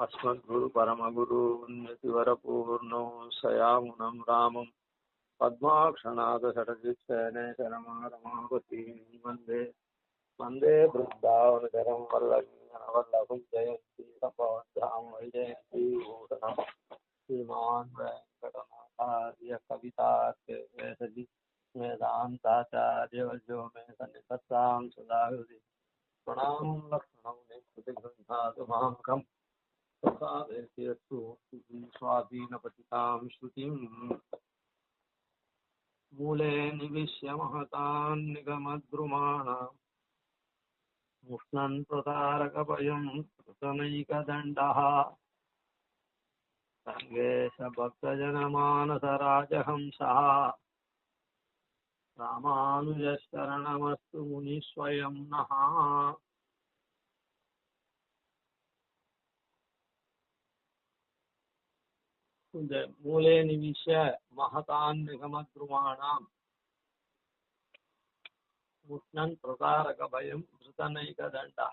अस्मद्गुरु परमगुरु यतिवरपूर्णो सयामुनं रामं पद्माक्षनाथ षडजित्सेनेशरमारमापतीं वन्दे वन्दे वृन्दावनचरं वल्लभं जयन्ती सम्भवद्धाम वैजयन्ती भूषणं श्रीमान् वेङ्कटनाथार्य कवितार्केसरि वेदान्ताचार्यवर्यो मे सन्निधत्तां सदा हृदि प्रणामं लक्ष्मणं निकृतिगृह्णातु मामकम् स्वाधीनपतितां श्रुतिं मूले निविश्य महतान् निगमद्रुमाणाम् मुष्णन् प्रतारकभयं कृतनैकदण्डः रङ्गेशभक्तजनमानसराजहंसः रामानुजशरणमस्तु मुनिस्वयं नः। இந்த மூலே நிவிஷ மகதான் நிகமத்ருமாணாம் முஷ்ணன் பிரதாரக பயம் திருத்தனைக தண்டா.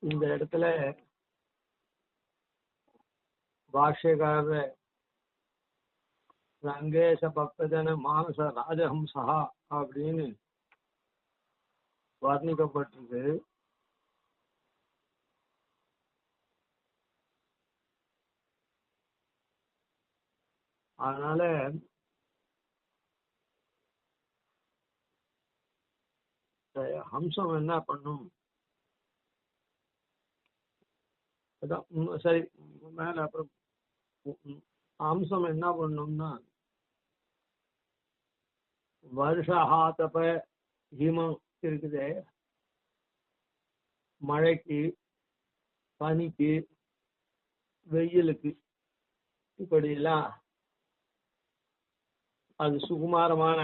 இந்த இடத்துல பாஷ்யக்காரர் ரங்கேஷ பக்தஜன மானச ராஜஹம்சா அப்படின்னு வர்ணிக்கப்பட்டிருக்கு. அதனால ஹம்சம் என்ன பண்ணும், சரி மேல அப்புறம் ஹம்சம் என்ன பண்ணும்னா வருஷாத்தப்ப ஹிமம் இருக்குதே, மழைக்கு பனிக்கு வெயிலுக்கு இப்படியெல்லாம் அது சுகுமாரமான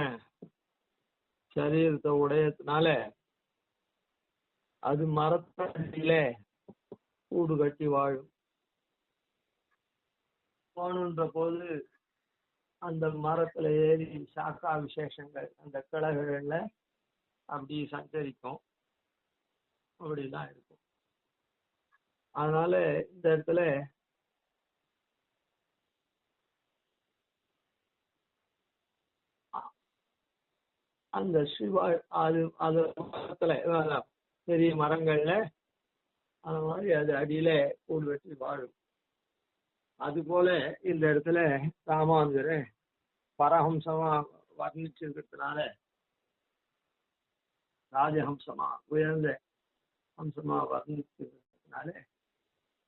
சரீரத்தை உடையதுனால அது மரத்தடியில கூடு கட்டி வாழும். போனுன்ற போது அந்த மரத்துல ஏறி சாக்கா விசேஷங்கள் அந்த கிளைகள்ல அப்படி சஞ்சரிக்கும், அப்படிதான் இருக்கும். அதனால இந்த இடத்துல அந்த சிவா அது அது மரத்துல பெரிய மரங்கள்ல அந்த மாதிரி அது அடியில கூடு வெட்டி வாழும். அது போல இந்த இடத்துல ராமானுஜர் பரஹம்சமா வர்ணிச்சிருக்கிறதுனால ராஜஹம்சமா உயர்ந்த ஹம்சமா வர்ணிச்சிருக்கிறதுனால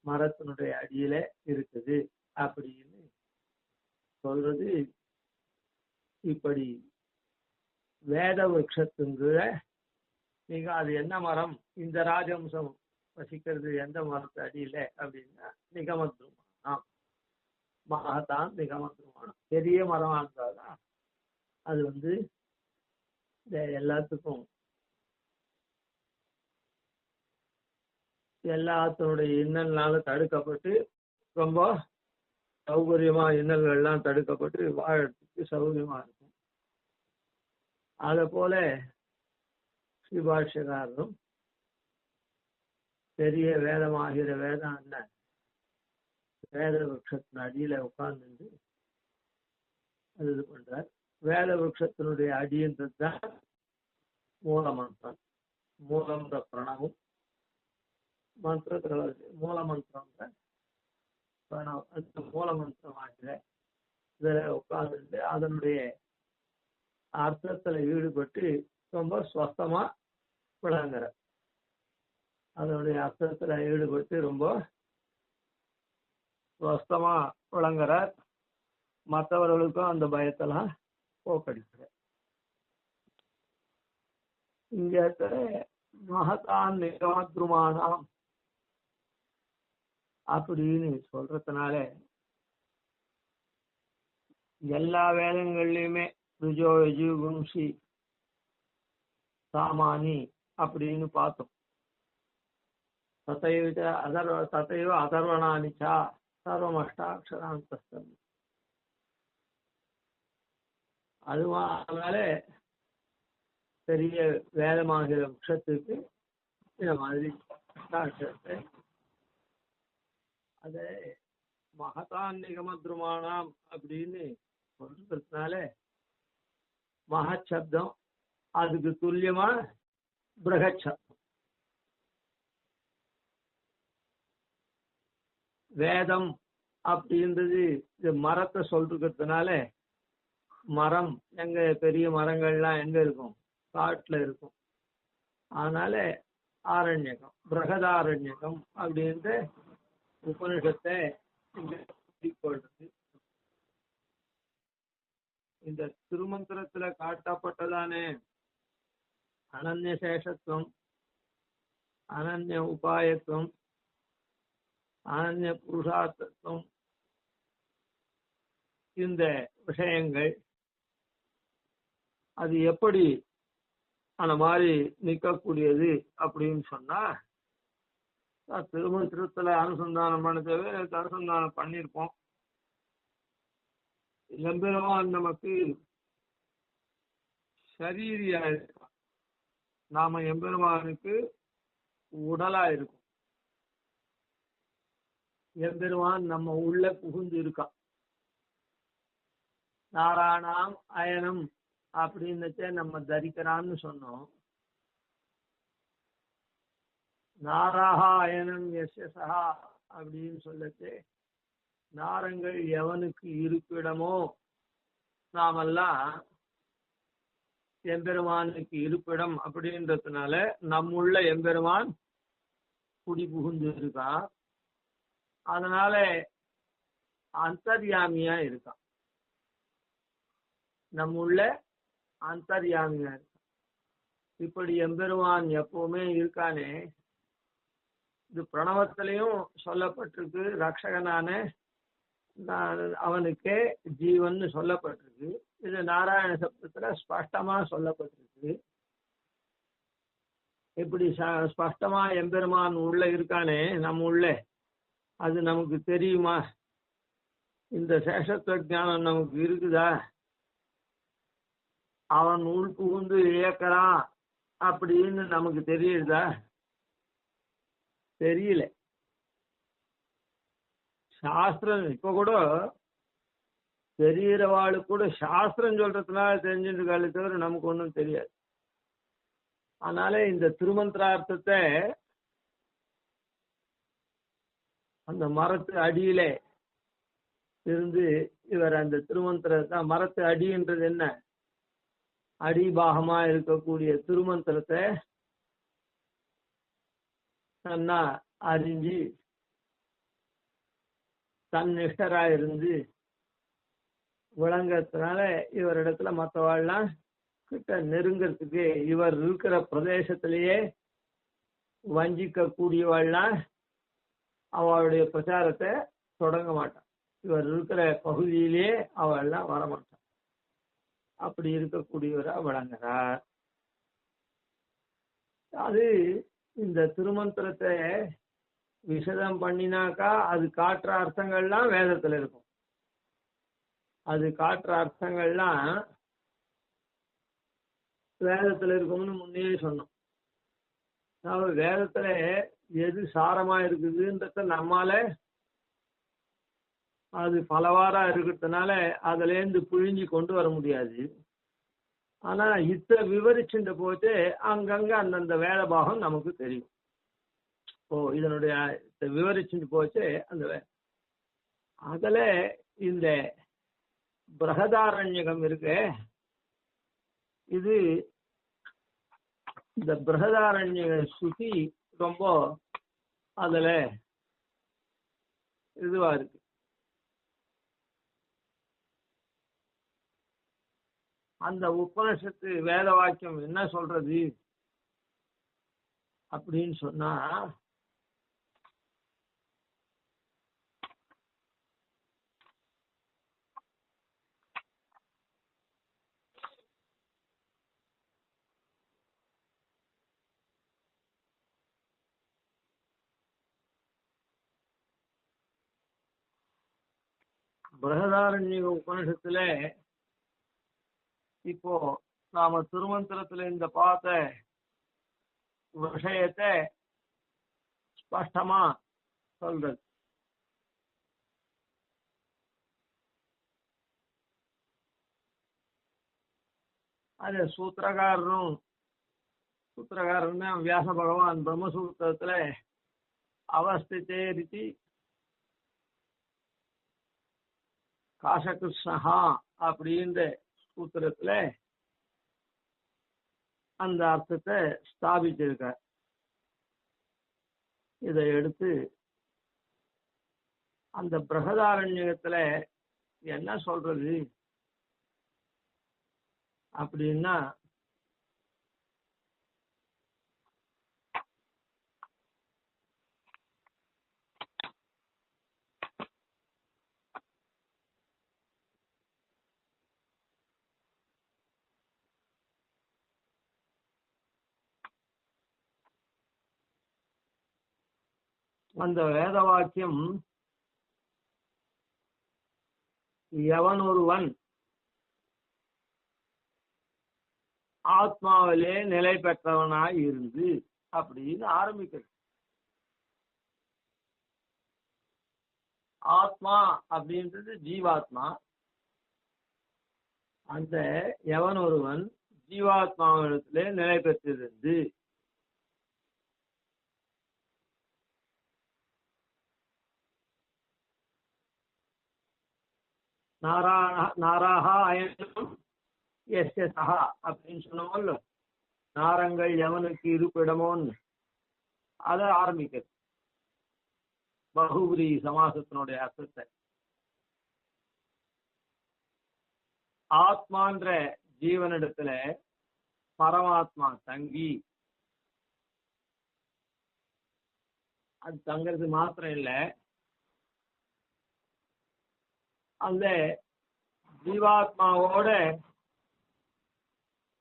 மரத்தினுடைய அடியில இருக்குது அப்படின்னு சொல்றது. இப்படி வேத விருட்சத்துங்கிற நீங்க அது என்ன மரம், இந்த ராஜஹம்சம் வசிக்கிறது எந்த மரத்து அடியில அப்படின்னா நிகமத்ருமானம், மகத்தான் நிகமத்ருமானம். பெரிய மரமா இருந்தாதான் அது எல்லாத்துக்கும் எல்லாத்தினுடைய இன்னல்னால தடுக்கப்பட்டு ரொம்ப சௌகரியமா இன்னல்கள்லாம் தடுக்கப்பட்டு வாழறதுக்கு சௌகரியமா இருக்கும். அத போல ஸ்ரீபாஷ்யக்காரரும் பெரிய வேதமாகிற வேதம் என்ன வேத விருட்சத்தின் அடியில உட்கார்ந்து அது இது பண்றார். வேத விருட்சத்தினுடைய அடின்றது தான் மூல மந்திரம். மூலம்ன்ற பிரணவம் மந்திரத்துல மூல மந்திரம்ன்ற பிரணவம், அந்த மூல மந்திரம் ஆகிற இதுல உட்கார்ந்து அதனுடைய அர்த்தத்துல ஈடுபட்டு ரொம்ப ஸ்வஸ்தமா விளங்குற, அதனுடைய அர்த்தத்துல ஈடுபட்டு ரொம்ப ஸ்வஸ்தமா விளங்குறார். மற்றவர்களுக்கும் அந்த பயத்தெல்லாம் போக்கடிக்கிற. இங்க மகத்தான் நிகமத்ருமானம் அப்படின்னு சொல்றதுனால எல்லா வேதங்கள்லயுமே ருஜோ யஜு கும்சி சாமானி அப்படின்னு பார்த்தோம். ததைவ அதர்வணானிச்சா சர்வமஷ்டாட்சராந்தஸ்தம். அதனால பெரிய வேதமாகிற விஷத்துக்கு இந்த மாதிரி சாட்சத்தை அதை மகதான் நிகமத்ருமானாம் அப்படின்னு சொல்றதுனால மகச்சப்தம் அதுக்கு துல்லியமா பிரகச்சப்தம். வேதம் அப்படின்றது இது மரத்தை சொல்றதுனால மரம் எங்க பெரிய மரங்கள்லாம் எங்க இருக்கும்? காட்டுல இருக்கும். அதனால ஆரண்யகம், பிரகதாரண்யகம் அப்படின்ற உபனிஷத்தை கொள்றது. இந்த திருமந்திரத்துல காட்டப்பட்டதானே அனன்ய சேஷத்துவம், அனன்ய உபாயத்துவம், அனன்ய புருஷார்த்தத்துவம், இந்த விஷயங்கள் அது எப்படி அந்த மாதிரி நிற்கக்கூடியது அப்படின்னு சொன்னா திருமந்திரத்துல அனுசந்தானம் பண்ணதவே அனுசந்தானம் பண்ணியிருப்போம். எம்பெருமான் நமக்கு சரீரியா இருக்கான், நாம எம்பெருமானுக்கு உடலா இருக்கும். எம்பெருமான் நம்ம உள்ள புகுந்து இருக்கான். நாராயணாம் அயனம் அப்படின்னச்சே நம்ம தரிக்கிறான்னு சொன்னோம். நாராகா அயனம் எஸ்எஸ்ஹா அப்படின்னு சொல்லச்சு நாரங்கள் எவனுக்கு இருப்பிடமோ நாமெல்லாம் எம்பெருமானுக்கு இருப்பிடம் அப்படின்றதுனால நம்முள்ள எம்பெருமான் குடி புகுந்து இருக்கான். அதனால அந்தர்யாமியா இருக்கான், நம்முள்ள அந்தர்யாமியா இருக்கான். இப்படி எம்பெருமான் எப்பவுமே இருக்கானே, இது பிரணவத்திலையும் சொல்லப்பட்டிருக்கு. ரக்ஷகனான அவனுக்கே ஜீவன் சொல்லப்பட்டிருக்கு. இது நாராயண சப்தத்துல ஸ்பஷ்டமா சொல்லப்பட்டிருக்கு. இப்படி ஸ்பஷ்டமா எம்பெருமான் உள்ள இருக்கானே நம்ம உள்ள, அது நமக்கு தெரியுமா? இந்த சேஷத்துவ ஞானம் நமக்கு இருக்குதா? அவன் உள் புகுந்து இயக்கிறான் அப்படின்னு நமக்கு தெரியுதா? தெரியல. சாஸ்திரம் இப்ப கூட தெரியறவாளுக்கு கூட சாஸ்திரம் சொல்றதுனால தெரிஞ்சுருக்காளே தவிர நமக்கு ஒன்றும் தெரியாது. அதனால இந்த திருமந்திரார்த்தத்தை அந்த மரத்து அடியில இருந்து இவர் அந்த திருமந்திரத்தை, மரத்து அடின்றது என்ன? அடிபாகமா இருக்கக்கூடிய திருமந்திரத்தை நன்னா அறிஞ்சு தன்னிஷ்டராயிருந்து விளங்கறதுனால இவரிடத்துல மற்றவாள்லாம் கிட்ட நெருங்கிறதுக்கு, இவர் இருக்கிற பிரதேசத்திலேயே வஞ்சிக்க கூடியவாள்லாம் அவளுடைய பிரச்சாரத்தை தொடங்க மாட்டான். இவர் இருக்கிற பகுதியிலேயே அவள்லாம் வரமாட்டான். அப்படி இருக்கக்கூடியவரா விளங்குறார். அது இந்த திருமந்திரத்தை விசதம் பண்ணினாக்கா அது காட்டுற அர்த்தங்கள்லாம் வேதத்துல இருக்கும். அது காட்டுற அர்த்தங்கள்லாம் வேதத்துல இருக்கும்னு முன்னே சொன்னோம். அதாவது வேதத்துல எது சாரமா இருக்குதுன்றத நம்மால அது பலவாரா இருக்கிறதுனால அதுல இருந்து பிழிஞ்சு கொண்டு வர முடியாது. ஆனா இத்த விவரிச்சுட்ட போது அங்கங்க அந்தந்த வேத பாகம் நமக்கு தெரியும். இதனுடைய விவரிச்சுட்டு போச்சு அந்த அதுல இந்த பிரகதாரண்யகம் இருக்கு. இது இந்த பிரகதாரண்ய சுத்தி ரொம்ப அதுல இதுவா இருக்கு. அந்த உபனிஷத்து வேத வாக்கியம் என்ன சொல்றது அப்படின்னு சொன்னா, பிரகதாரண்ய உபனிஷத்துல இப்போ நாம திருமந்திரத்துல இந்த பார்த்த விஷயத்தை ஸ்பஷ்டமா சொல்றது. அது சூத்திரகாரரும் வியாச பகவான் பிரம்மசூத்திரத்துல அவஸ்திதே ரிதி காசகிருஷ்ணஹா அப்படின்ற சூத்திரத்துல அந்த அர்த்தத்தை ஸ்தாபிச்சிருக்கார். இதை எடுத்து அந்த பிரகதாரண்யத்துல என்ன சொல்றது அப்படின்னா, அந்த வேத வாக்கியம் எவன் ஒருவன் ஆத்மாவிலே நிலை பெற்றவனாய் இருந்து அப்படின்னு ஆரம்பிக்கிறது. ஆத்மா அப்படின்றது ஜீவாத்மா. அந்த எவன் ஒருவன் ஜீவாத்மாவிடத்திலே நிலை பெற்றிருந்து நாராஹா அயனம் எஸ்ய சஹா அப்படின்னு சொன்னோம்ல, நாரங்கள் எவனுக்கு இருப்பிடமோன்னு அதை ஆரம்பிக்கிறது. பகுபுரி சமாசத்தினுடைய அர்த்தத்தை ஆத்மான்ற ஜீவனிடத்துல பரமாத்மா தங்கி, அது தங்கிறது மாத்திரம் இல்லை, அந்த ஜீவாத்மாவோட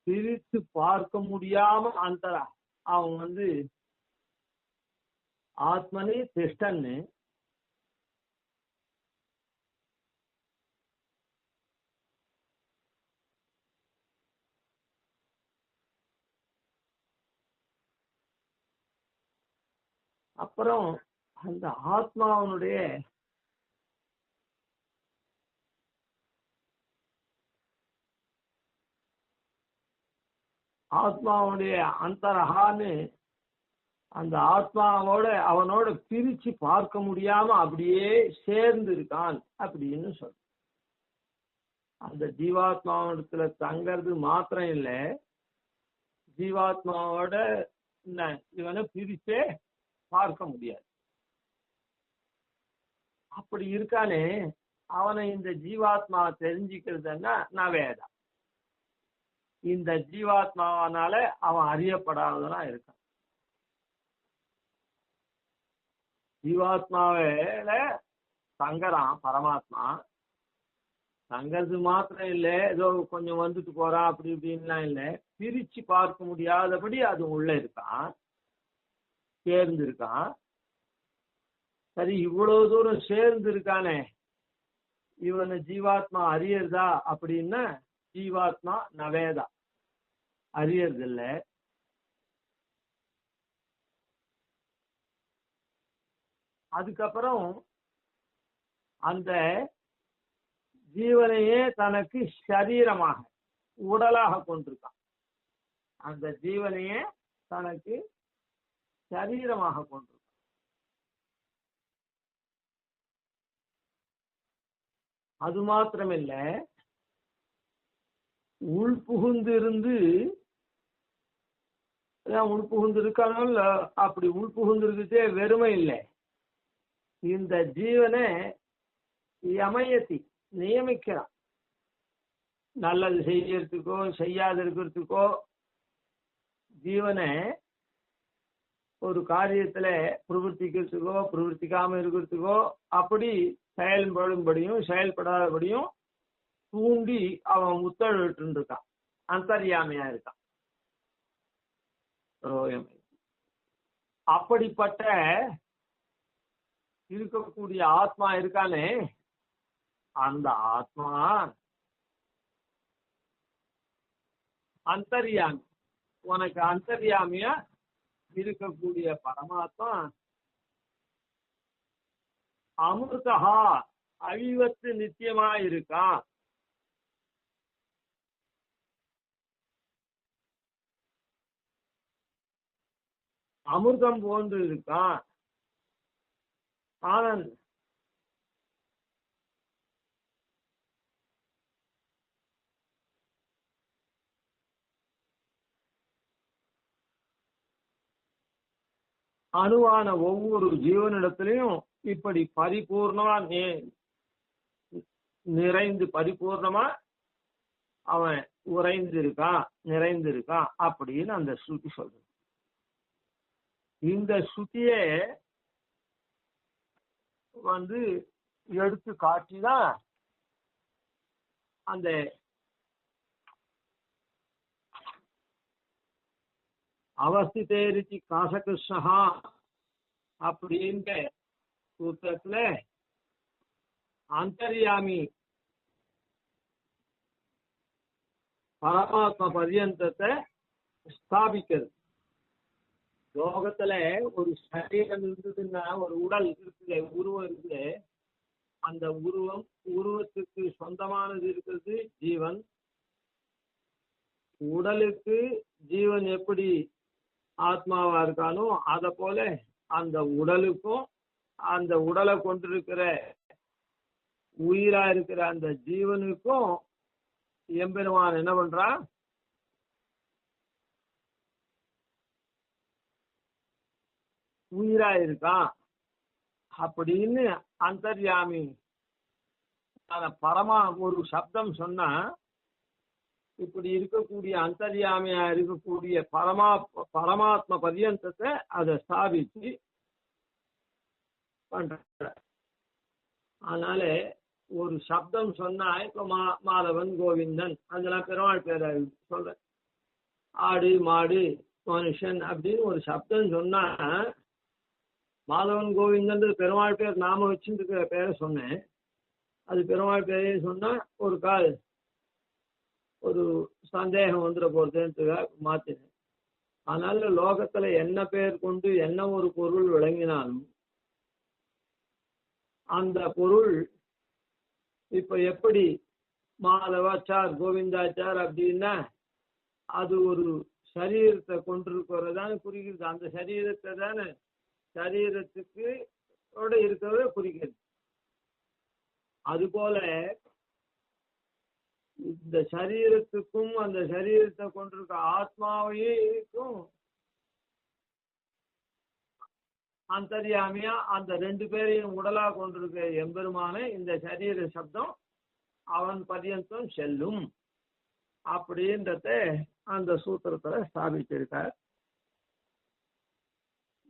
பிரித்து பார்க்க முடியாம அந்தரா அவன் ஆத்மனி திஷ்டன்னு அப்புறம் அந்த ஆத்மாவனுடைய அந்தரகான்னு அந்த ஆத்மாவோட அவனோட பிரிச்சு பார்க்க முடியாம அப்படியே சேர்ந்து இருக்கான் அப்படின்னு சொல்ற. அந்த ஜீவாத்மாவிடத்துல தங்கிறது மாத்திரம் இல்லை, ஜீவாத்மாவோட இவனை பிரிச்சே பார்க்க முடியாது. அப்படி இருக்கானே அவனை இந்த ஜீவாத்மா தெரிஞ்சுக்கிறதுன்னா நவேதா. இந்த ஜீவாத்மாவனால அவன் அறியப்படாதவனா இருக்கான். ஜீவாத்மாவில தங்கறான் பரமாத்மா. தங்கிறது மாத்திரம் இல்லை, ஏதோ கொஞ்சம் வந்துட்டு போறான் அப்படி இப்படின்லாம் இல்லை, பிரிச்சு பார்க்க முடியாதபடி அது உள்ள இருக்கான், சேர்ந்து இருக்கான். சரி, இவ்வளவு தூரம் சேர்ந்து இருக்கானே, இவனை ஜீவாத்மா அறியறதா அப்படின்னா ஜீவாத்மா நவேதா, அறியறது இல்லை. அதுக்கப்புறம் அந்த ஜீவனையே தனக்கு சரீரமாக உடலாக கொண்டிருக்கான். அந்த ஜீவனையே தனக்கு சரீரமாக கொண்டிருக்கான். அது மாத்திரமில்ல, உள்புகுந்து இருந்து உள்புகுந்து இருக்கானோ அப்படி உள்புகுந்து இருந்துட்டே வெறுமை இல்லை. இந்த ஜீவனை யமயத்தி நியமிக்கிறான். நல்லது செய்யறதுக்கோ செய்யாது இருக்கிறதுக்கோ ஜீவனை ஒரு காரியத்துல பிரவர்த்திக்கிறதுக்கோ பிரவர்த்திக்காம இருக்கிறதுக்கோ அப்படி செயல்படும்படியும் செயல்படாதபடியும் தூண்டி அவன் உத்தரவிட்டு இருக்கான். அந்தர்யாமியா இருக்கான். அப்படிப்பட்ட இருக்கக்கூடிய ஆத்மா இருக்கானே, அந்த ஆத்மா அந்தர்யாமி. உனக்கு அந்தர்யாமியா இருக்கக்கூடிய பரமாத்மா அமிர்தா அழிவத்து நித்தியமா இருக்கா. அமிர்தம் போன்று இருக்கா. ஆனந்த் அணுவான ஒவ்வொரு ஜீவனிடத்திலையும் இப்படி பரிபூர்ணமா நிறைந்து பரிபூர்ணமா அவன் உறைந்திருக்கான், நிறைந்திருக்கான் அப்படின்னு அந்த ஸ்ருதி சொல்றது. இந்த ஸ்ருதியே எடுத்து காட்டிதான் அந்த அவஸ்திதேரிச்சி காசகிருஷ்ணா அப்படின்ற சூத்திரத்துல அந்தர்யாமி பரமாத்மா பர்யந்தத்தை ஸ்தாபிக்கிறது. லோகத்துல ஒரு சரீரம் இருந்ததுன்னா, ஒரு உடல் இருக்குது, உருவம் இருக்குது. அந்த உருவத்துக்கு சொந்தமானது இருக்கிறது ஜீவன். உடலுக்கு ஜீவன் எப்படி ஆத்மாவா இருக்கானோ அத போல அந்த உடலுக்கும் அந்த உடலை கொண்டிருக்கிற உயிரா இருக்கிற அந்த ஜீவனுக்கும் எம்பெருமான் என்ன பண்றான், உயிரா இருக்கான் அப்படின்னு அந்தர்யாமி பரமா ஒரு சப்தம் சொன்னா, இப்படி இருக்கக்கூடிய அந்தர்யாமியா இருக்கக்கூடிய பரமாத்ம பர்யந்தத்தை அதை ஸ்தாபிச்சு பண்ற. அதனால ஒரு சப்தம் சொன்னா, இப்ப மாதவன் கோவிந்தன் அதெல்லாம் பெருமாள் பேர சொல்ற. ஆடு மாடு மனுஷன் அப்படின்னு ஒரு சப்தம் சொன்னா, மாதவன் கோவிந்தன் பெருமாள் பேர் நாம வச்சுருக்கிற பேரை சொன்னேன். அது பெருமாள் பேரே சொன்னா ஒரு கால் ஒரு சந்தேகம் வந்துட போறதுன்னு மாத்தினேன். அதனால லோகத்துல என்ன பேர் கொண்டு என்ன ஒரு பொருள் விளங்கினாலும் அந்த பொருள் இப்ப எப்படி மாதவாச்சார் கோவிந்தாச்சார் அப்படின்னா அது ஒரு சரீரத்தை கொண்டிருக்கிறதான குறிக்கிறது. அந்த சரீரத்தை தானே சரீரத்துக்கு இருக்கிறத குறிக்கிறது. அதுபோல இந்த சரீரத்துக்கும் அந்த சரீரத்தை கொண்டிருக்க ஆத்மாவையும் அந்தர்யாமியா அந்த ரெண்டு பேரையும் உடலா கொண்டிருக்க எம்பெருமான இந்த சரீர சப்தம் அவன் பர்யந்தம் செல்லும் அப்படின்றத அந்த சூத்திரத்துல ஸ்தாபிச்சிருக்கார்.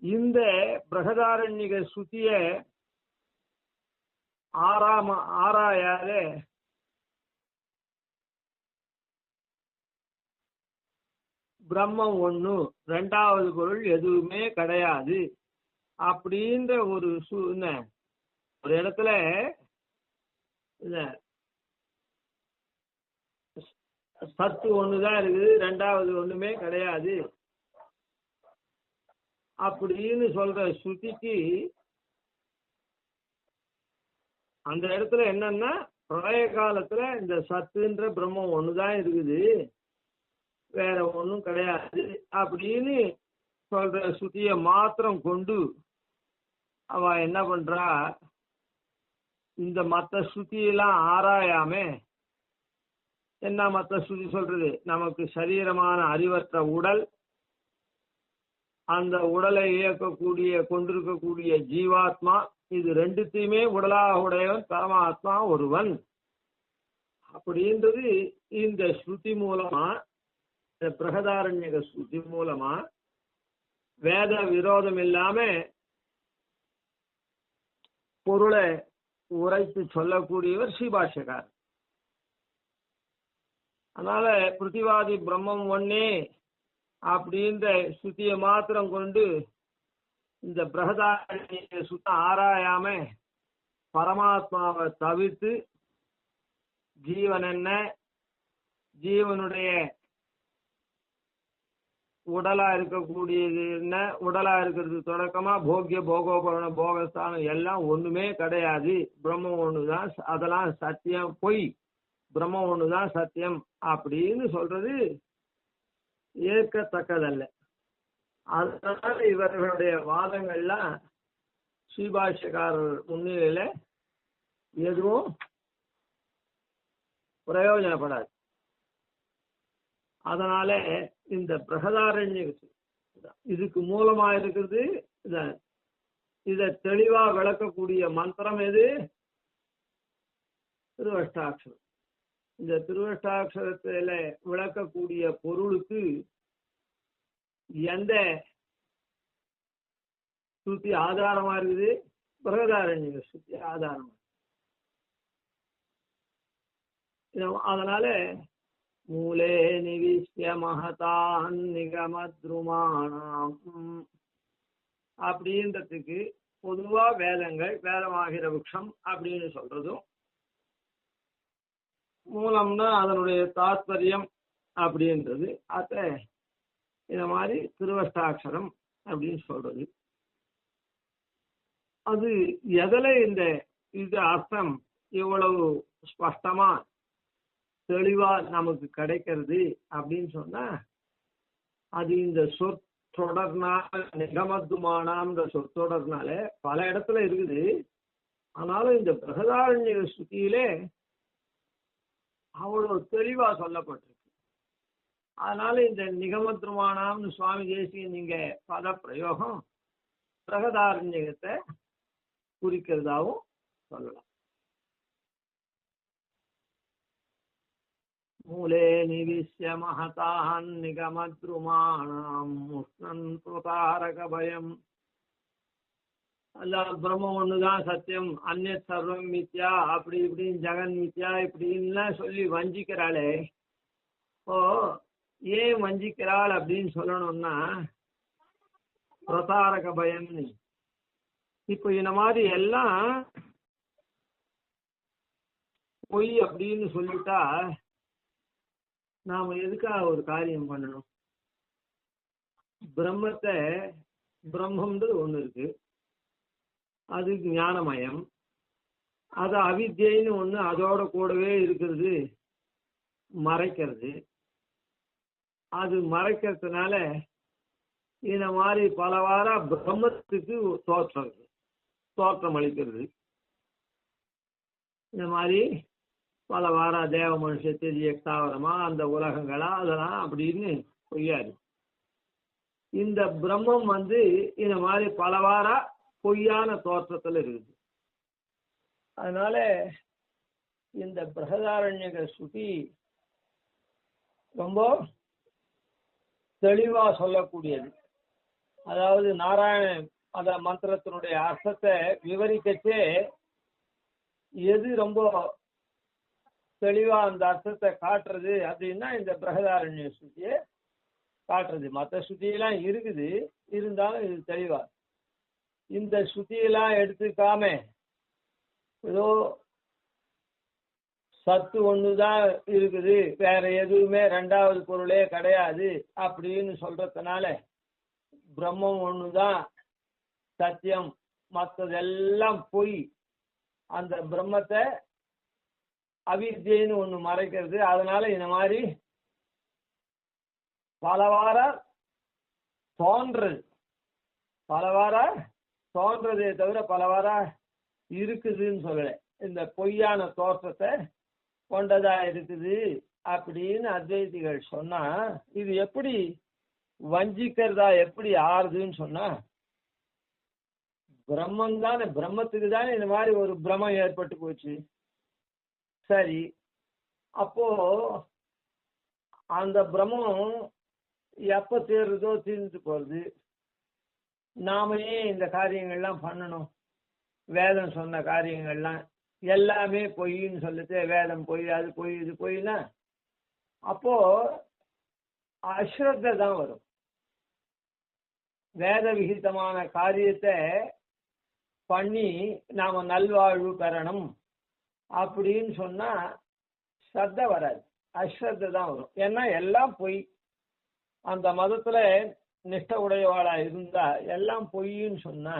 இந்த பிரகதாரண்யக ஸ்ருதிய ஆராயாலே பிரம்மம் ஒண்ணு, ரெண்டாவது பொருள் எதுவுமே கிடையாது அப்படின்ற ஒரு இடத்துல சத்து ஒண்ணுதான் இருக்குது, ரெண்டாவது ஒண்ணுமே கிடையாது அப்படின்னு சொல்ற ஸ்ருதிக்கு அந்த இடத்துல என்னன்னா, பிரளய காலத்துல இந்த சத்துன்ற பிரம்மம் ஒண்ணுதான் இருக்குது, வேற ஒண்ணும் கிடையாது அப்படின்னு சொல்ற ஸ்ருதிய மாத்திரம் கொண்டு அவ என்ன பண்றா, இந்த மற்ற ஸ்ருதியெல்லாம் ஆராயாம என்ன மற்ற ஸ்ருதி சொல்றது, நமக்கு சரீரமான அறிவற்ற உடல், அந்த உடலை இயக்கக்கூடிய கொண்டிருக்கக்கூடிய ஜீவாத்மா, இது ரெண்டுத்தையுமே உடலாக உடையவன் பரமாத்மா ஒருவன் அப்படின்றது இந்த ஸ்ருதி மூலமா, பிரகதாரண்யக ஸ்ருதி மூலமா வேத விரோதம் இல்லாம பொருளை உரைத்து சொல்லக்கூடியவர் ஸ்ரீபாஷ்யக்கார். அதனால பிருத்திவாதி பிரம்மம் ஒன்னே அப்படின்ற ஸ்ருதியை மாத்திரம் கொண்டு இந்த பிரகதாரண்ய சுத்தம் ஆராயாம பரமாத்மாவை தவிர்த்து ஜீவன் என்ன, ஜீவனுடைய உடலா இருக்கக்கூடியது என்ன, உடலா இருக்கிறது தொடக்கமா போக்கிய போகோபரண போகஸ்தானம் எல்லாம் ஒண்ணுமே கிடையாது, பிரம்மம் ஒண்ணுதான், அதெல்லாம் சத்தியம் பொய், பிரம்மம் ஒண்ணுதான் சத்தியம் அப்படின்னு சொல்றது ஏற்கத்தக்கதல்ல. அதனால இவர்களுடைய வாதங்கள்லாம் ஸ்ரீபாஷ்யக்காரர் முன்னிலையில எதுவும் பிரயோஜனப்படாது. அதனால இந்த பிரகதாரண்ய இதுக்கு மூலமா இருக்கிறது இத தெளிவா விளக்கக்கூடிய மந்திரம் எது? திருவஷ்டாட்சரம். இந்த திருவஷ்டாட்சரத்தில விளக்கக்கூடிய பொருளுக்கு எந்த ஸ்ருதி ஆதாரமா இருக்குது? பிரகதாரண்ய ஸ்ருதி ஆதாரமா. அதனால மூலே நிவிஷ்ய மகதான் நிகமத்ருமாணம் அப்படின்றதுக்கு பொதுவா வேதங்கள் வேதமாகிற விருட்சம் அப்படின்னு சொல்றதும், மூலம்னா அதனுடைய தாத்பரியம் அப்படின்றது, அத இந்த மாதிரி திருவஷ்டாட்சரம் அப்படின்னு சொல்றது. அது எதுல இந்த இது அர்த்தம் இவ்வளவு ஸ்பஷ்டமா தெளிவா நமக்கு கிடைக்கிறது அப்படின்னு சொன்னா, அது இந்த சொற்றொடர்னால, நிகமத்துமானான்ற சொற்றொடர்னால பல இடத்துல இருக்குது. ஆனாலும் இந்த பிரகதாரண்ய ஸ்ருதியிலே அவ்வளவு தெளிவா சொல்லப்பட்டிருக்கு. அதனால இந்த நிகமத்ருமானாம்னு சுவாமி தேசிகன் நீங்க பத பிரயோகம் பிரகதாரண்யத்தை குறிக்கிறதாவும் சொல்லலாம். மூலே நிவிஷ்ய மகதான் நிகமத்ருமாணாம் உஷ்ணன் பிரதாரக பயம். அல்ல பிரம்மம் ஒண்ணுதான் சத்தியம், அந்நியத் சர்வம் மித்யா, அப்படி இப்படின்னு ஜெகன் மித்யா இப்படின்லாம் சொல்லி வஞ்சிக்கிறாளே. ஓ ஏன் வஞ்சிக்கிறாள் அப்படின்னு சொல்லணும்னா, பிரதாரக பயம்னு. இப்போ இந்த மாதிரி எல்லாம் பொய் அப்படின்னு சொல்லிட்டா நாம எதுக்காக ஒரு காரியம் பண்ணணும்? பிரம்மத்தை, பிரம்மம்ன்றது ஒண்ணு இருக்கு, அது ஞானமயம், அது அவித்யைன்னு ஒண்ணு அதோட கூடவே இருக்கிறது, மறைக்கிறது. அது மறைக்கிறதுனால இந்த மாதிரி பலவாரா பிரம்மத்துக்கு தோற்றம் அளிக்கிறது. இந்த மாதிரி பலவாரா தேவ மனுஷ தெரிய தாவரமா அந்த உலகங்களா அதெல்லாம் அப்படின்னு பொய்யாது. இந்த பிரம்மம் இந்த மாதிரி பலவாரா பொய்யான தோற்றத்துல இருக்குது. அதனால இந்த பிரகதாரண்யக ஸ்ருதி ரொம்ப தெளிவா சொல்லக்கூடியது. அதாவது நாராயண அந்த மந்திரத்தினுடைய அர்த்தத்தை விவரிக்கச்சே எது ரொம்ப தெளிவா அந்த அர்த்தத்தை காட்டுறது அப்படின்னா இந்த பிரகதாரண்ய ஸ்ருதியை காட்டுறது. மற்ற ஸ்ருதியெல்லாம் இருக்குது, இருந்தாலும் இது தெளிவா. இந்த ஸ்ருதியெல்லாம் எடுத்துக்காம ஏதோ சத்து ஒண்ணுதான் இருக்குது, வேற எதுவுமே ரெண்டாவது பொருளே கிடையாது அப்படின்னு சொல்றதுனால பிரம்மம் ஒண்ணுதான் சத்தியம், மற்றதெல்லாம் பொய், அந்த பிரம்மத்தை அவித்யைன்னு ஒண்ணு மறைக்கிறது. அதனால இந்த மாதிரி பலவாரா தோன்றதே தவிர பலவாரா இருக்குதுன்னு சொல்லல. இந்த பொய்யான தோற்றத்தை கொண்டதா இருக்குது அப்படின்னு அத்வைதிகள் சொன்னா இது எப்படி வஞ்சிக்கிறதா எப்படி ஆறுதுன்னு சொன்னா, பிரம்மம் தானே, பிரம்மத்துக்கு தானே இந்த மாதிரி ஒரு பிரமம் ஏற்பட்டு போச்சு. சரி, அப்போ அந்த பிரம்மம் எப்ப தீர்றதோ தீர்ந்துட்டு போறது, நாம ஏன் இந்த காரியங்கள்லாம் பண்ணணும்? வேதம் சொன்ன காரியங்கள்லாம் எல்லாமே பொய்ன்னு சொல்லிட்டு வேதம் பொய், அது பொய், இது பொய்னா அப்போ அஸ்ரத்த தான் வரும். வேத விகிதமான காரியத்தை பண்ணி நாம நல்வாழ்வு பெறணும் அப்படின்னு சொன்னா ஸ்ரத்த வராது, அஸ்ரத்த தான் வரும். ஏன்னா எல்லாம் பொய். அந்த மதத்துல நிஷ்ட உடையவாளா இருந்தா எல்லாம் பொய்ன்னு சொன்னா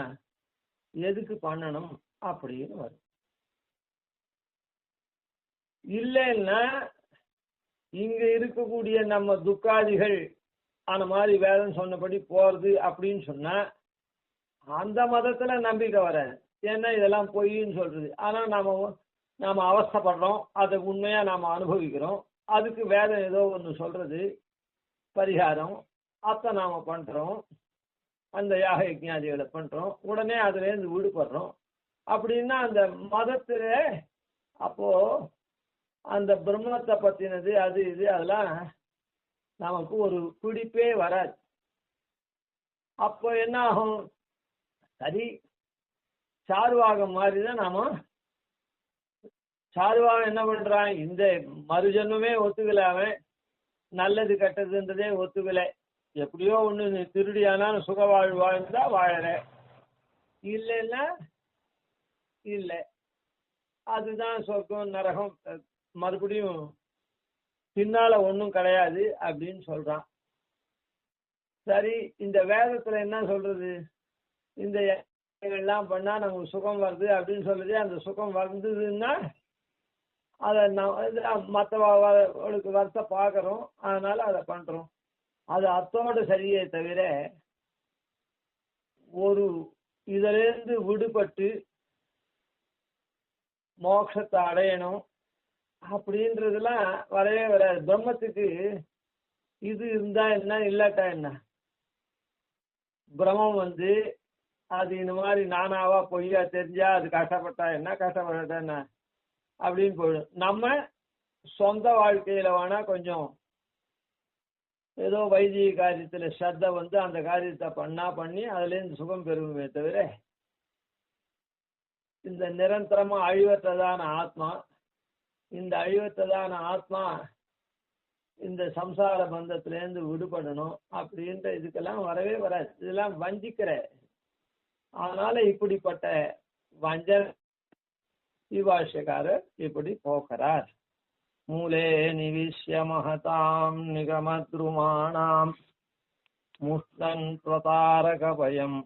எதுக்கு பண்ணணும் அப்படின்னு வரும். இல்லைன்னா இங்க இருக்கக்கூடிய நம்ம துக்காதிகள் அந்த மாதிரி வேதம் சொன்னபடி போறது அப்படின்னு சொன்னா அந்த மதத்துல நம்பிக்கை வராது. ஏன்னா இதெல்லாம் பொய்ன்னு சொல்றது. ஆனா நாம அவஸ்தைப்படுறோம், அதை உண்மையா நாம அனுபவிக்கிறோம். அதுக்கு வேதம் ஏதோ ஒன்று சொல்றது பரிகாரம், அத்தை நாம பண்றோம், அந்த யாக யஜ்ஞாதிகளை பண்றோம், உடனே அதுல இருந்து விடுபடுறோம். அப்படின்னா அந்த மதத்துல அப்போ அந்த பிரம்மத்தை பத்தினது அது இது அதெல்லாம் நமக்கு ஒரு பிடிப்பே வராது. அப்போ என்ன ஆகும்? சரி, சார்வாகம் மாதிரிதான் நாம சார்வாகம் என்ன பண்றான், இந்த மறுஜன்மமே ஒத்துக்கல, அவன் நல்லது கெட்டதுன்றதே ஒத்துக்கல, எப்படியோ ஒண்ணு நீ திருடியானாலும் சுக வாழ்ந்தா வாழற, இல்லைன்னா இல்லை, அதுதான் சொர்க்கம் நரகம், மறுபடியும் பின்னால ஒன்றும் கிடையாது அப்படின்னு சொல்றான். சரி, இந்த வேதத்துல என்ன சொல்றது? இந்த எல்லாம் பண்ணா நமக்கு சுகம் வருது அப்படின்னு சொல்லுது. அந்த சுகம் வந்ததுன்னா அதை மற்றவளுக்கு வருத்த பார்க்கறோம், அதனால அதை பண்றோம். அது அத்தோடு சரியே தவிர ஒரு இதிலிருந்து விடுபட்டு மோட்சத்தை அடையணும் அப்படின்றதுலாம் வரவே வராது. பிரம்மத்துக்கு இது இருந்தா என்ன, இல்லாட்டா என்ன? பிரம்மம் அது இந்த மாதிரி நானாவா பொய்யா தெரிஞ்சா அது கஷ்டப்பட்டா என்ன, கஷ்டப்பட்டா என்ன அப்படின்னு போயிடும். நம்ம சொந்த வாழ்க்கையில வேணா கொஞ்சம் ஏதோ வைத்திய காரியத்துல ஸ்ரத்த அந்த காரியத்தை பண்ணி அதுல இருந்து சுகம் பெறுமே தவிர இந்த நிரந்தரமா அழிவற்றதான ஆத்மா, இந்த அழிவற்றதான ஆத்மா இந்த சம்சார பந்தத்திலேருந்து விடுபடணும் அப்படின்ற இதுக்கெல்லாம் வரவே வராது. இதெல்லாம் வஞ்சிக்கிற. அதனால இப்படிப்பட்ட வஞ்சன பாஷ்யக்காரர் இப்படி போகிறார். மூலே நிவிஷ்ய மகதாம் நிகமத்ருமாணாம் முஷ்டன் பிரதாரக பயம்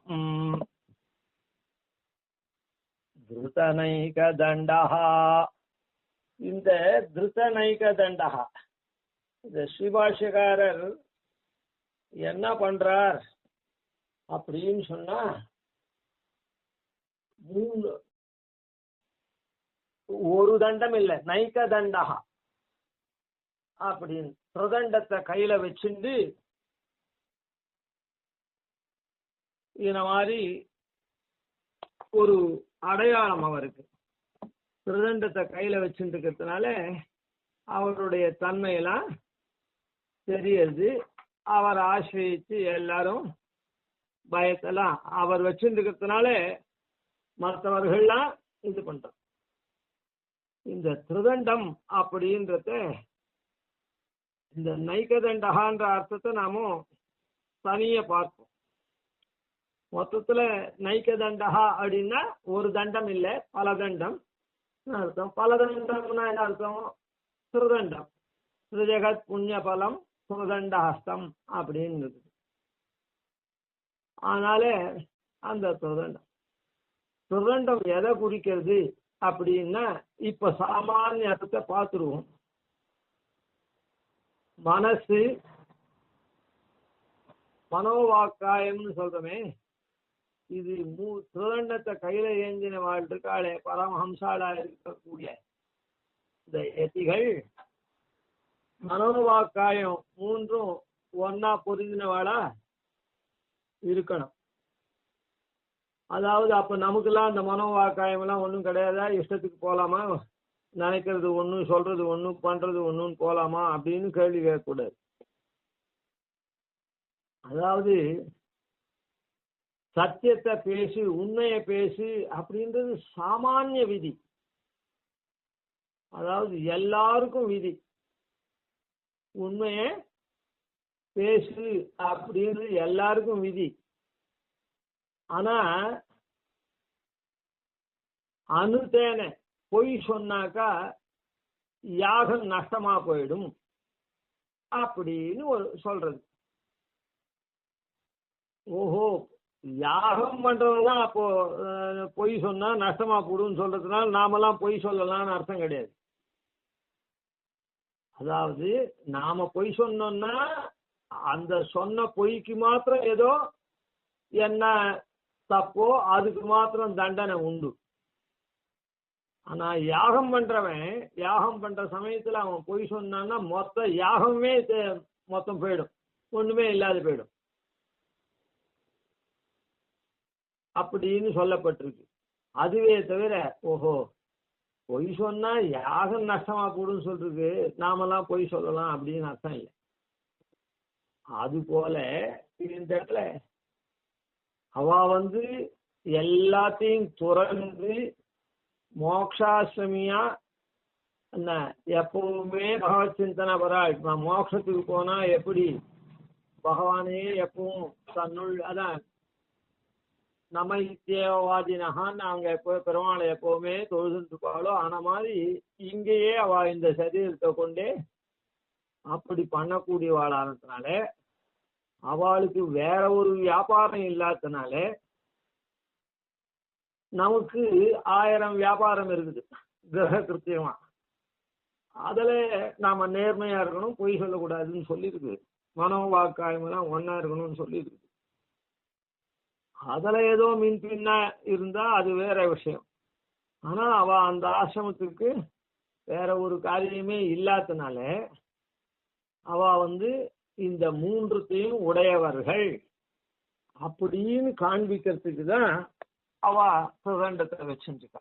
திருதனைக தண்டஹா. இந்த திருதனைக தண்டஹா, இந்த ஸ்ரீபாஷ்யக்காரர் என்ன பண்றார் அப்படின்னு சொன்னா, ஒரு தண்டம் இல்லை, நைக்க தண்டஹா அப்படின்னு பிரதண்டத்தை கையில வச்சுண்டு இந்த மாதிரி ஒரு அடையாளம் அவருக்கு. பிரதண்டத்தை கையில வச்சுட்டு இருக்கிறதுனால அவருடைய தன்மையெல்லாம் தெரியுது. அவர் ஆசிரியிச்சு எல்லாரும் பயத்தெல்லாம் அவர் வச்சுட்டு இருக்கிறதுனால மற்றவர்கள்லாம் இது பண்றோம். இந்த திருதண்டம் அப்படின்றத, இந்த நைக்கதண்டகான்ற அர்த்தத்தை நாமும் தனிய பார்ப்போம். மொத்தத்துல நைக்கதண்டகா அப்படின்னா ஒரு தண்டம் இல்லை, பல தண்டம் அர்த்தம். பல தண்டம்னா என்ன அர்த்தம்? திருதண்டம், திருஜகத் புண்ணிய பலம் திருதண்டஹஸ்தம் அப்படின்னு. அதனால அந்த திருதண்டம் எதை குறிக்கிறது அப்படின்னா, இப்ப சாமானிய அர்த்தத்தை பார்த்துருவோம். மனசு மனோவாக்காயம்னு சொல்றமே, இது திருதண்டத்தை கையில ஏந்தின வாழ்க்காளே பரமஹம்சாலா இருக்கக்கூடிய இந்த யதிகள் மனோவாக்காயம் மூன்றும் ஒன்னா பொருந்தினவாளா இருக்கணும். அதாவது அப்ப நமக்கெல்லாம் அந்த மனோவாக்காயம் எல்லாம் ஒன்றும் கிடையாதா? இஷ்டத்துக்கு போலாமா? நினைக்கிறது ஒண்ணு, சொல்றது ஒண்ணு, பண்றது ஒண்ணுன்னு போலாமா அப்படின்னு கேள்வி கேட்கக்கூடாது. அதாவது சத்தியத்தை பேசு, உண்மையை பேசு அப்படின்றது சாமானிய விதி. அதாவது எல்லாருக்கும் விதி, உண்மையை பேசு அப்படின்றது எல்லாருக்கும் விதி. ஆனா அனுதேன பொய் சொன்னாக்கா யாகம் நஷ்டமா போயிடும் அப்படின்னு சொல்றது. ஓஹோ, யாகம் பண்றதுதான் அப்போ பொய் சொன்னா நஷ்டமா போடுன்னு சொல்றதுனால நாமெல்லாம் பொய் சொல்லலாம்னு அர்த்தம் கிடையாது. அதாவது நாம பொய் சொன்னோம்னா அந்த சொன்ன பொய்க்கு மாத்திரம் ஏதோ என்ன தப்போ அதுக்கு மாத்திரம் தண்டனை உண்டு. ஆனா யாகம் பண்றவன் யாகம் பண்ற சமயத்துல அவன் பொய் சொன்னான்னா மொத்த யாகமே மொத்தம் போயிடும், ஒண்ணுமே இல்லாத போயிடும் அப்படின்னு சொல்லப்பட்டிருக்கு. அதுவே தவிர ஓஹோ பொய் சொன்னா யாகம் நஷ்டமா போடுன்னு சொல்றதுக்கு நாமெல்லாம் பொய் சொல்லலாம் அப்படின்னு அர்த்தம் இல்லை. அது போல இந்த இடத்துல அவ எல்லாத்தையும் துறந்து மோக்ஷாசிரமியா என்ன எப்பவுமே பகவத் சிந்தனை வராள். மோட்சத்துக்கு போனா எப்படி பகவானே எப்பவும் தன்னுள் அதான் நம்ம இத்தியவாதினகான்னு அவங்க எப்போ பெருமாளை எப்பவுமே தொழுதுருப்பாளோ ஆன மாதிரி இங்கேயே அவ இந்த சரீரத்தை கொண்டே அப்படி பண்ணக்கூடியவாளானதுனால அவளுக்கு வேற ஒரு வியாபாரம் இல்லாததுனால நமக்கு 1000 வியாபாரம் இருக்குது கிரக கிருத்தியமா. அதுல நாம நேர்மையா இருக்கணும், பொய் சொல்லக்கூடாதுன்னு சொல்லியிருக்கு. மனோவாக்காயமெல்லாம் ஒன்னா இருக்கணும்னு சொல்லியிருக்கு. அதுல ஏதோ மின் பின்னா இருந்தா அது வேற விஷயம். ஆனா அவ அந்த ஆசிரமத்துக்கு வேற ஒரு காரியமே இல்லாதனால அவ இந்த 3த்தையும் உடையவர்கள் அப்படின்னு காண்பிக்கிறதுக்கு தான் அவ பிரதண்டத்தை வச்சுருக்கா.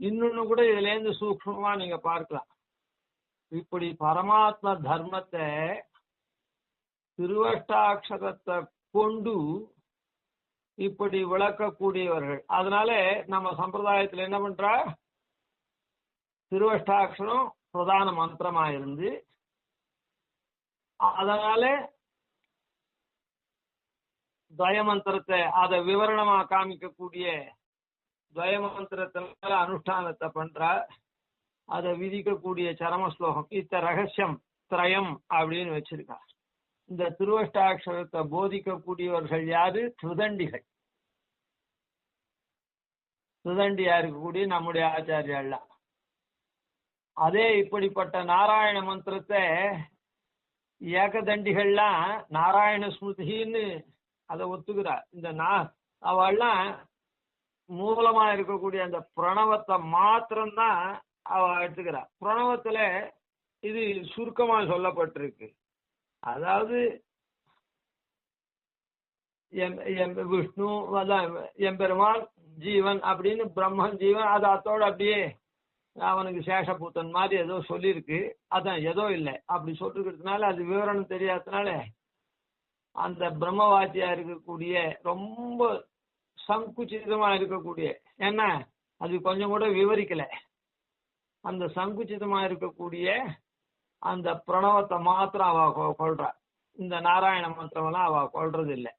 இன்னொன்னு கூட இதுல இருந்து சூக்ஷ்மமா நீங்க பார்க்கலாம். இப்படி பரமாத்ம தர்மத்தை திருவஷ்டாட்சரத்தை கொண்டு இப்படி விளக்கக்கூடியவர்கள். அதனால நம்ம சம்பிரதாயத்தில் என்ன பண்றா, திருவஷ்டாட்சரம் பிரதான மந்திரமா இருந்து அதனால துவயமந்திரத்தை அதை விவரணமா காமிக்கக்கூடிய துவயமந்திரத்தினால அனுஷ்டானத்தை பண்றா. அதை விதிக்கக்கூடிய சரம ஸ்லோகம் இத்த ரகசியம் திரயம் அப்படின்னு வச்சிருக்கா. இந்த திருவஷ்டாட்சரத்தை போதிக்கக்கூடியவர்கள் யாரு? திருதண்டிகள். திருதண்டியா இருக்கக்கூடிய நம்முடைய ஆச்சாரியெல்லாம். அதே இப்படிப்பட்ட நாராயண மந்திரத்தை ஏகதண்டிகள்லாம் நாராயண ஸ்மிருதின்னு அதை ஒத்துக்கிறார். இந்த அவெல்லாம் மூலமா இருக்கக்கூடிய அந்த பிரணவத்தை மாத்திரம்தான் அவ எடுத்துக்கிறார். பிரணவத்துல இது சுருக்கமா சொல்லப்பட்டிருக்கு. அதாவது விஷ்ணு எம்பெருமான் ஜீவன் அப்படின்னு பிரம்மன் ஜீவன் அது அத்தோட அப்படியே அவனுக்கு சேஷபூத்தன் மாதிரி ஏதோ சொல்லியிருக்கு. அதான் ஏதோ இல்லை அப்படி சொல்லிருக்கிறதுனால அது விவரணம் தெரியாததுனால அந்த பிரம்மவாத்தியா இருக்கக்கூடிய ரொம்ப சங்குச்சிதமா இருக்கக்கூடிய, ஏன்னா அது கொஞ்சம் கூட விவரிக்கல, அந்த சங்குச்சிதமா இருக்கக்கூடிய அந்த பிரணவத்தை மாத்திரம் அவ கொள்றா. இந்த நாராயண மந்திரம்லாம் அவ கொள்றது இல்லை.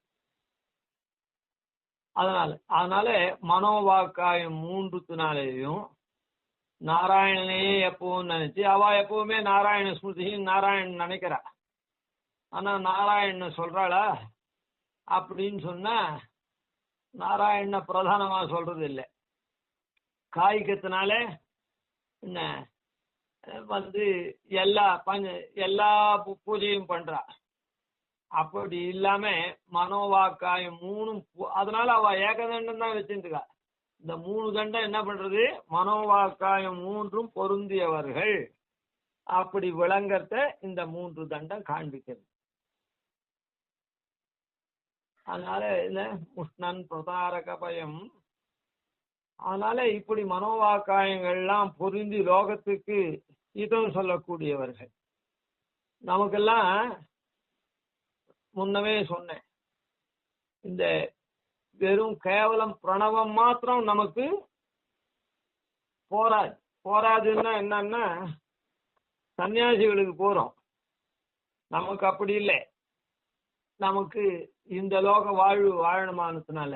அதனால மனோவாக்காயம் 3த்தினாலேயும் நாராயணனையே எப்பவும் நினைச்சு அவ எப்பவுமே நாராயண ஸ்மிருதியும் நாராயணன் நினைக்கிறா. ஆனா நாராயண சொல்றாளா அப்படின்னு சொன்னா நாராயண பிரதானமா சொல்றது இல்லை. காய்கத்தினால என்ன எல்லா பூஜையும் பண்றா. அப்படி இல்லாம மனோவாக்காயம் 3ம் அதனால அவ ஏகதண்டம் தான் வச்சுருக்கா. இந்த 3 தண்டம் என்ன பண்றது, மனோவாக்காயம் 3ம் பொருந்தியவர்கள் அப்படி விளங்கத்த இந்த 3 தண்டம் காண்பிக்கிறது. அதனால என்ன முஷ்ணன் பிரதாரக பயம். அதனால இப்படி மனோவாக்காயங்கள்லாம் பொருந்தி லோகத்துக்கு இதம் சொல்லக்கூடியவர்கள். நமக்கெல்லாம் முன்னவே சொன்னேன், இந்த வெறும் கேவலம் பிரணவம் மாத்திரம் நமக்கு போராதுன்னா என்னன்னா சன்னியாசிகளுக்கு போறோம். நமக்கு அப்படி இல்லை. நமக்கு இந்த லோக வாழ்வு வாழணுமானதுனால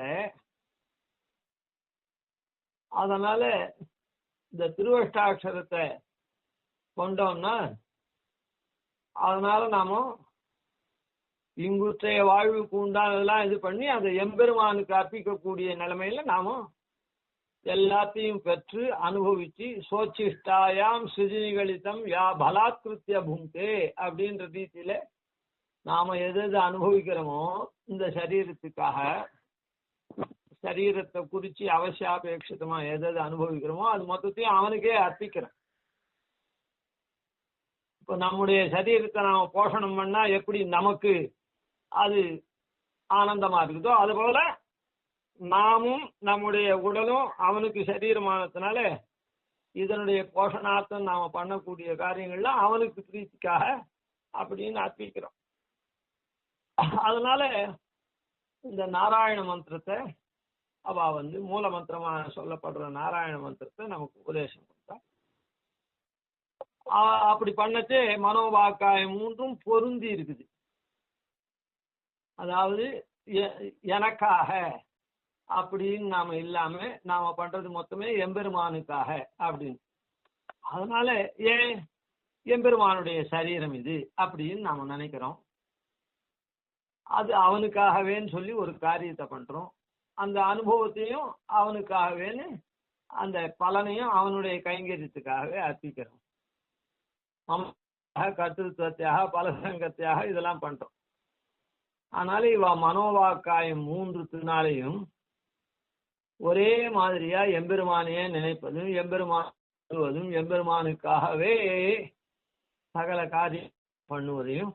அதனால இந்த திருவஷ்டாட்சரத்தை கொண்டோம்னா அதனால நாம இங்குற்றைய வாழ்வுக்கு உண்டானதெல்லாம் இது பண்ணி அதை எம்பெருமானுக்கு அர்ப்பிக்கக்கூடிய நிலைமையில நாம எல்லாத்தையும் பெற்று அனுபவிச்சு சோச்சிஷ்டாயாம் சிருஜினிகளித்தம் யா பலாத்கிருத்திய புங்கே அப்படின்ற ரீதியில நாம எது எது அனுபவிக்கிறோமோ இந்த சரீரத்துக்காக சரீரத்தை குறிச்சு அவசியாபேட்சிதமா எது எது அனுபவிக்கிறோமோ அது மொத்தத்தையும் அவனுக்கே அர்ப்பிக்கிறோம். இப்போ நம்முடைய சரீரத்தை நாம போஷணம் பண்ணா எப்படி நமக்கு அது ஆனந்தமா இருக்குதோ அது போல நாமும் நம்முடைய உடலும் அவனுக்கு சரீரமானதுனால இதனுடைய போஷணார்த்தம் நாம பண்ணக்கூடிய காரியங்கள்லாம் அவனுக்கு பிரீத்திக்காக அப்படின்னு அர்ப்பிக்கிறோம். அதனால இந்த நாராயண மந்திரத்தை அவ மூல மந்திரமா சொல்லப்படுற நாராயண மந்திரத்தை நமக்கு உபதேசம் கொடுத்தா. அப்படி பண்ணச்சே மனோவாக்காயம் மூன்றும் பொருந்தி இருக்குது. அதாவது எனக்காக அப்படின்னு நாம இல்லாம நாம பண்றது மொத்தமே எம்பெருமானுக்காக அப்படின்னு. அதனால ஏன் எம்பெருமானுடைய சரீரம் இது அப்படின்னு நாம நினைக்கிறோம். அது அவனுக்காகவேன்னு சொல்லி ஒரு காரியத்தை பண்றோம். அந்த அனுபவத்தையும் அவனுக்காகவேன்னு அந்த பலனையும் அவனுடைய கைங்கரியத்துக்காகவே அர்ப்பிக்கிறோம். கர்த்திருவத்தியாக பலசங்கத்தியாக இதெல்லாம் பண்றோம். அதனால இவ மனோவாக்காயம் மூன்றுத்தினாலையும் ஒரே மாதிரியா எம்பெருமானையே நினைப்பதும் எம்பெருமான் எம்பெருமானுக்காகவே சகல காரியம் பண்ணுவதையும்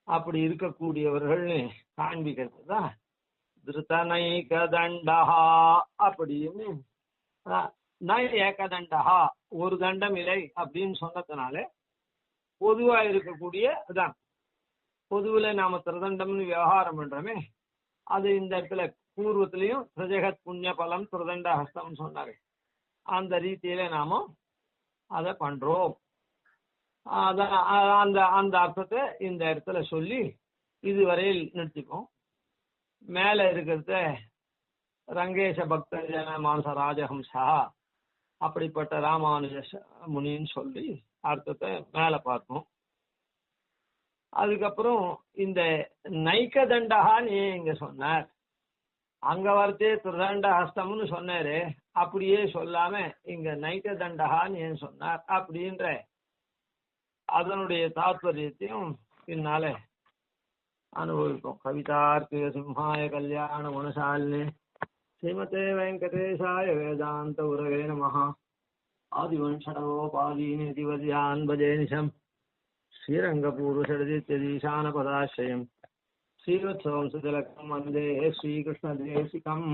அப்படி இருக்கக்கூடியவர்கள்னு காண்பிக்கிறது தான் திருத்தனைகதண்டா அப்படின்னு. ஏகதண்டா ஒரு தண்டம் இல்லை அப்படின்னு சொன்னதுனால பொதுவா இருக்கக்கூடிய அதான் பொதுவில் நாம திருதண்டம்னு விவகாரம் பண்றோமே அது இந்த இடத்துல பூர்வத்திலையும் பிரஜகத் புண்ணிய பலம் திருதண்ட ஹஸ்தம் சொன்னாரு. அந்த ரீதியில நாம அதை பண்றோம். அந்த அந்த அர்த்தத்தை இந்த இடத்துல சொல்லி இதுவரையில் நிறுத்திப்போம். மேல இருக்கிறத ரங்கேஷ பக்த ஜன மானச ராஜஹம்சா அப்படிப்பட்ட ராமானுஜ முனின்னு சொல்லி அர்த்தத்தை மேல பார்ப்போம். அதுக்கப்புறம் இந்த நைக்கதண்டகான்னு ஏன் இங்க சொன்னார், அங்க வரத்தே திருதண்ட ஹஸ்தம்னு சொன்னாரு, அப்படியே சொல்லாம இங்க நைக்கதண்டகான்னு ஏன் சொன்னார் அப்படின்ற அதனுடைய தாத்பரியத்தையும் பின்னால அனுபவிப்போம். கவிதார்க்கிக சிம்ஹாய கல்யாண குணசாலினி ஸ்ரீமதே வெங்கடேசாய வேதாந்த உரவே நமஹ. ஆதிவன்ஷடவோபாதீனி திவர்யான் பஜே நிஷம் ஸ்ரீரங்கபூர்வஷடதித்யதீசான பதாஸ்ரயம் ஸ்ரீவத்சவம் சுஜலகம் வந்தே ஸ்ரீகிருஷ்ணதேசிகம்.